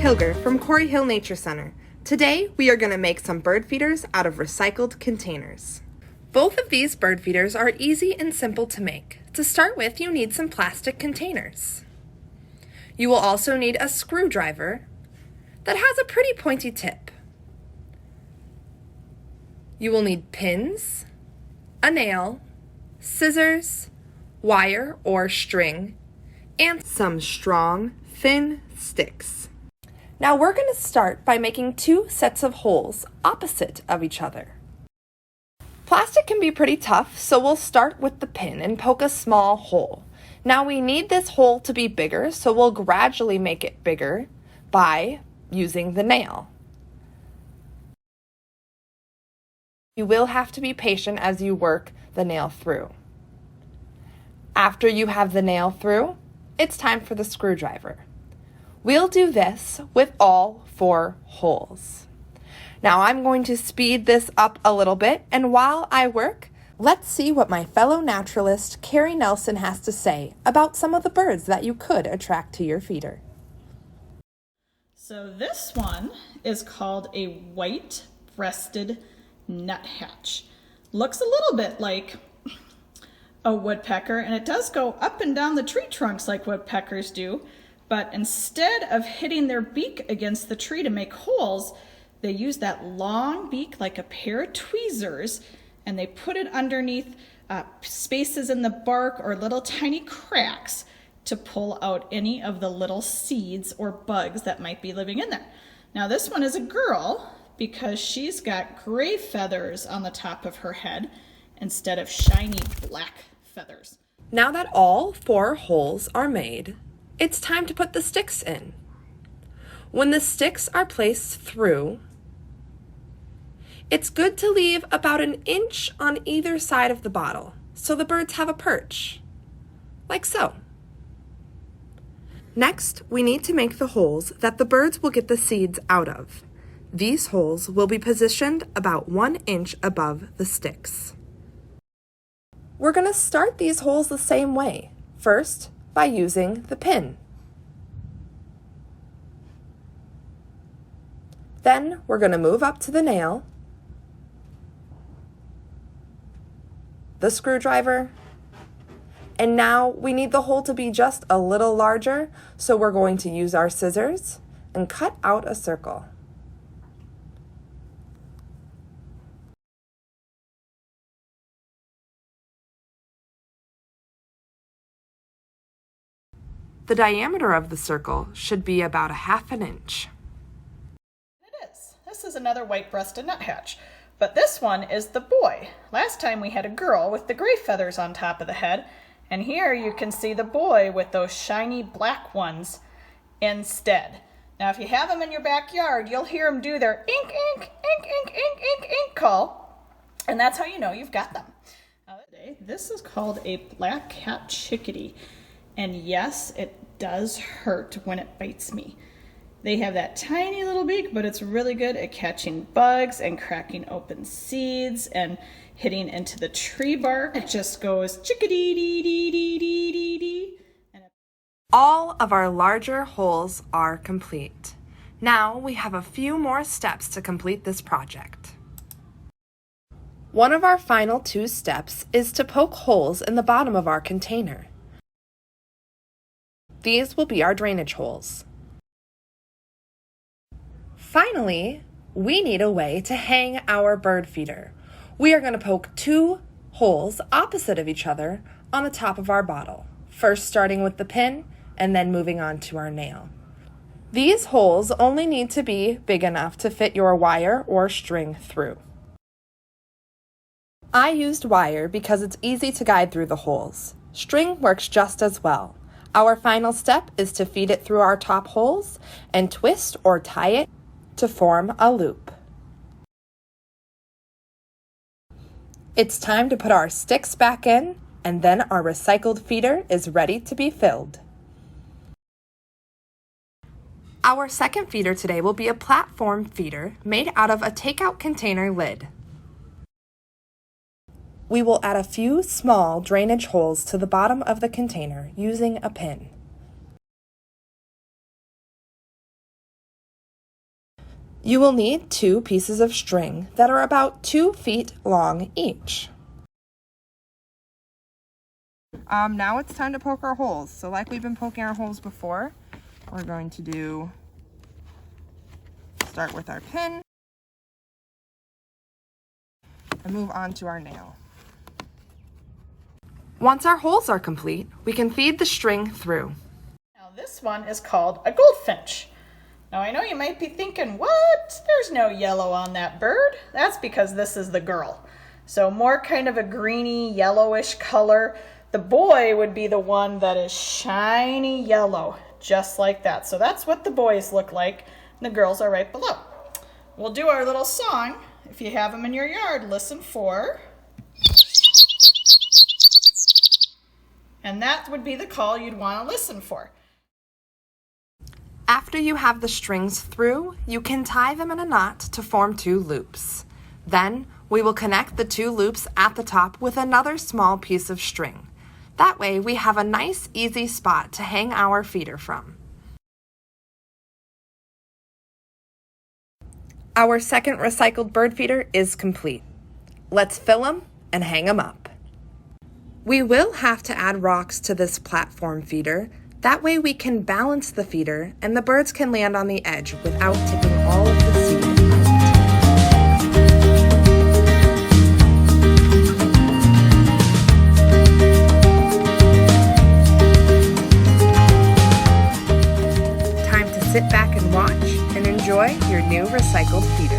Hilger from Quarry Hill Nature Center. Today, we are going to make some bird feeders out of recycled containers. Both of these bird feeders are easy and simple to make. To start with, you need some plastic containers. You will also need a screwdriver that has a pretty pointy tip. You will need pins, a nail, scissors, wire or string, and some strong, thin sticks. Now we're going to start by making two sets of holes opposite of each other. Plastic can be pretty tough, so we'll start with the pin and poke a small hole. Now we need this hole to be bigger, so we'll gradually make it bigger by using the nail. You will have to be patient as you work the nail through. After you have the nail through, it's time for the screwdriver. We'll do this with all 4 holes. Now I'm going to speed this up a little bit, and while I work, let's see what my fellow naturalist Carrie Nelson has to say about some of the birds that you could attract to your feeder. So this one is called a white-breasted nuthatch. Looks a little bit like a woodpecker, and it does go up and down the tree trunks like woodpeckers do, but instead of hitting their beak against the tree to make holes, they use that long beak like a pair of tweezers, and they put it underneath spaces in the bark or little tiny cracks to pull out any of the little seeds or bugs that might be living in there. Now this one is a girl because she's got gray feathers on the top of her head instead of shiny black feathers. Now that all 4 holes are made, it's time to put the sticks in. When the sticks are placed through, it's good to leave about an inch on either side of the bottle so the birds have a perch, like so. Next, we need to make the holes that the birds will get the seeds out of. These holes will be positioned about 1 inch above the sticks. We're going to start these holes the same way. First, by using the pin. Then we're going to move up to the nail, the screwdriver, and now we need the hole to be just a little larger, so we're going to use our scissors and cut out a circle. The diameter of the circle should be about 1/2 inch. It is. This is another white-breasted nuthatch, but this one is the boy. Last time we had a girl with the gray feathers on top of the head, and here you can see the boy with those shiny black ones instead. Now if you have them in your backyard, you'll hear them do their ink, ink, ink, ink, ink, ink, ink call, and that's how you know you've got them. Today, this is called a Blackcapped Chickadee. And yes, it does hurt when it bites me. They have that tiny little beak, but it's really good at catching bugs and cracking open seeds and hitting into the tree bark. It just goes chickadee-dee-dee-dee-dee-dee. All of our larger holes are complete. Now we have a few more steps to complete this project. One of our final 2 steps is to poke holes in the bottom of our container. These will be our drainage holes. Finally, we need a way to hang our bird feeder. We are going to poke 2 holes opposite of each other on the top of our bottle, first starting with the pin and then moving on to our nail. These holes only need to be big enough to fit your wire or string through. I used wire because it's easy to guide through the holes. String works just as well. Our final step is to feed it through our top holes and twist or tie it to form a loop. It's time to put our sticks back in, and then our recycled feeder is ready to be filled. Our second feeder today will be a platform feeder made out of a takeout container lid. We will add a few small drainage holes to the bottom of the container using a pin. You will need 2 pieces of string that are about 2 feet long each. Now it's time to poke our holes. So like we've been poking our holes before, we're going to start with our pin and move on to our nail. Once our holes are complete, we can feed the string through. Now this one is called a goldfinch. Now I know you might be thinking, what? There's no yellow on that bird. That's because this is the girl. So more kind of a greeny yellowish color. The boy would be the one that is shiny yellow, just like that. So that's what the boys look like, and the girls are right below. We'll do our little song. If you have them in your yard, listen for. And that would be the call you'd want to listen for. After you have the strings through, you can tie them in a knot to form 2 loops. Then we will connect the 2 loops at the top with another small piece of string. That way we have a nice, easy spot to hang our feeder from. Our second recycled bird feeder is complete. Let's fill them and hang them up. We will have to add rocks to this platform feeder. That way we can balance the feeder and the birds can land on the edge without tipping all of the seed out. Time to sit back and watch and enjoy your new recycled feeder.